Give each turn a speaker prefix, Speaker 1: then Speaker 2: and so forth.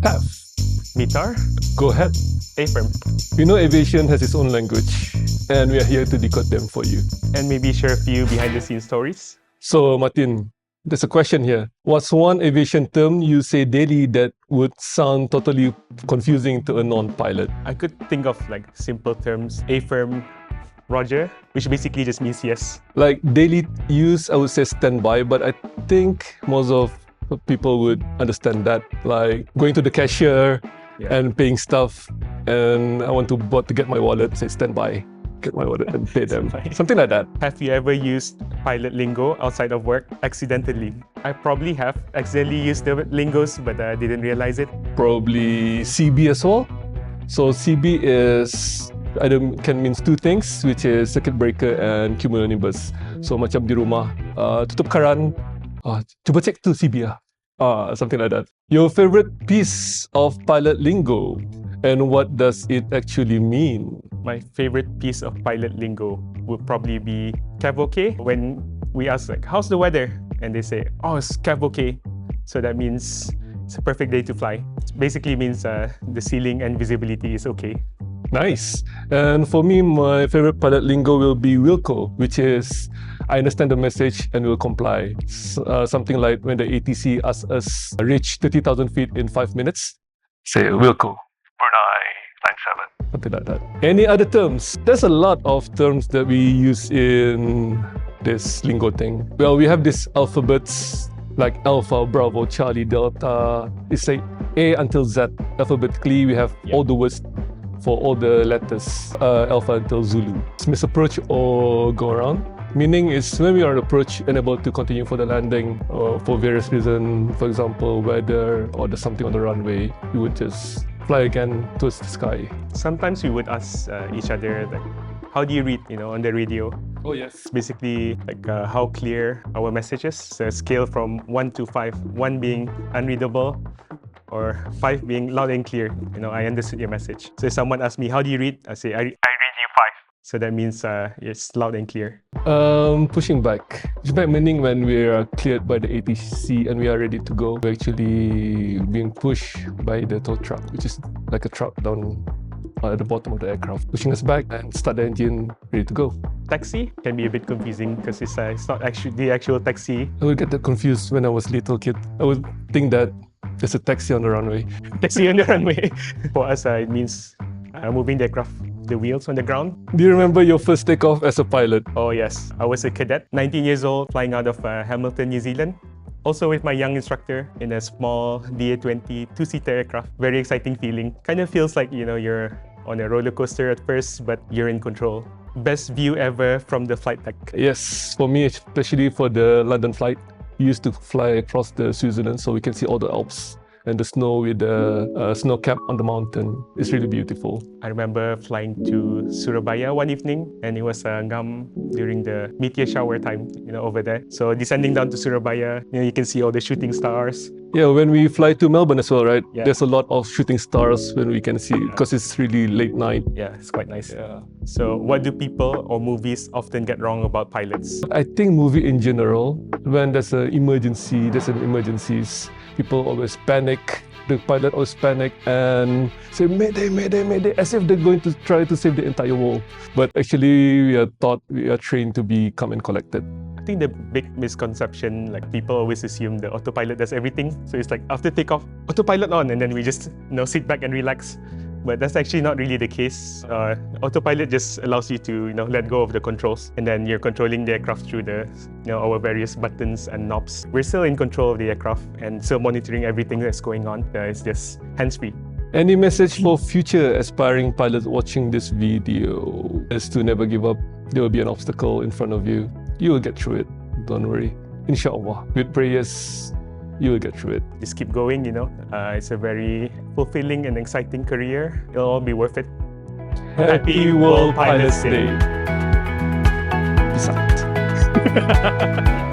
Speaker 1: Have.
Speaker 2: Mitar,
Speaker 1: Go ahead.
Speaker 2: A-firm,
Speaker 1: We know aviation has its own language, and we are here to decode them for you.
Speaker 2: and maybe share a few behind-the-scenes stories.
Speaker 1: So, Martin, there's a question here. What's one aviation term you say daily that would sound totally confusing to a non-pilot?
Speaker 2: I could think of like simple terms, A-firm, Roger, which basically just means yes.
Speaker 1: Like daily use, I would say standby, but I think most of people would understand that. Like going to the cashier and paying stuff, and I want to get my wallet, say standby, get my wallet and pay them. Something like that.
Speaker 2: Have you ever used pilot lingo outside of work accidentally? I probably have accidentally used the lingos, but I didn't realize it.
Speaker 1: Probably CB as well. So CB is can mean two things, which is circuit breaker and cumulonimbus. So macam di rumah, tutup keran, cuba cek tu CB lah. Something like that. Your favorite piece of pilot lingo, and what does it actually mean?
Speaker 2: My favorite piece of pilot lingo would probably be CAVOK. When we ask like, how's the weather? And they say, oh, it's CAVOK. So that means it's a perfect day to fly. It basically means the ceiling and visibility is okay.
Speaker 1: Nice. And for me, my favorite pilot lingo will be WILCO, which is I understand the message and will comply. Something like when the ATC asks us reach 30,000 feet in 5 minutes, say WILCO, Brunei, line 7. Something like that. Any other terms? There's a lot of terms that we use in this lingo thing. Well, we have these alphabets like Alpha, Bravo, Charlie, Delta. It's like A until Z. Alphabetically, we have all the words for all the letters, Alpha until Zulu. Miss approach or go around. Meaning is when we are approach unable to continue for the landing or for various reasons, for example, weather or there's something on the runway, we would just fly again towards the sky.
Speaker 2: Sometimes we would ask each other like, how do you read, on the radio?
Speaker 1: Oh yes.
Speaker 2: Basically, like how clear our message is. So a scale from 1 to 5, 1 being unreadable, or 5 being loud and clear. I understood your message. So if someone asks me, how do you read? I say, I read you 5. So that means it's loud and clear.
Speaker 1: Pushing back. Pushing back meaning when we are cleared by the ATC and we are ready to go, we're actually being pushed by the tow truck, which is like a truck down at the bottom of the aircraft, pushing us back and start the engine, ready to go.
Speaker 2: Taxi can be a bit confusing because it's not actually the actual taxi.
Speaker 1: I would get that confused when I was a little kid. I would think that there's a taxi on the runway.
Speaker 2: Taxi on the runway. For us, it means moving the aircraft, the wheels on the ground.
Speaker 1: Do you remember your first takeoff as a pilot?
Speaker 2: Oh yes, I was a cadet, 19 years old, flying out of Hamilton, New Zealand. Also with my young instructor in a small DA-20 two-seater aircraft. Very exciting feeling. Kind of feels like, you're on a roller coaster at first, but you're in control. Best view ever from the flight deck.
Speaker 1: Yes, for me, especially for the London flight. We used to fly across the Switzerland so we can see all the Alps and the snow with the snow cap on the mountain. It's really beautiful.
Speaker 2: I remember flying to Surabaya one evening, and it was ngam during the meteor shower time, over there. So descending down to Surabaya, you can see all the shooting stars.
Speaker 1: Yeah, when we fly to Melbourne as well, right?
Speaker 2: Yeah.
Speaker 1: There's a lot of shooting stars when we can see it because it's really late night.
Speaker 2: Yeah, it's quite nice.
Speaker 1: Yeah.
Speaker 2: So what do people or movies often get wrong about pilots?
Speaker 1: I think movie in general, when there's an emergency, people always panic. The pilot always panic and say, Mayday, Mayday, Mayday, as if they're going to try to save the entire world. But actually, we are trained to be calm and collected.
Speaker 2: I think the big misconception, like people always assume the autopilot does everything. So it's like after takeoff, autopilot on, and then we just sit back and relax. But that's actually not really the case. Autopilot just allows you to let go of the controls, and then you're controlling the aircraft through the our various buttons and knobs. We're still in control of the aircraft and still monitoring everything that's going on. It's just hands-free.
Speaker 1: Any message for future aspiring pilots watching this video is to never give up. There will be an obstacle in front of you. You will get through it. Don't worry. Inshallah. With prayers, you will get through it.
Speaker 2: Just keep going, It's a very fulfilling and exciting career. It'll all be worth it.
Speaker 1: Happy World Pilots Day. Peace out.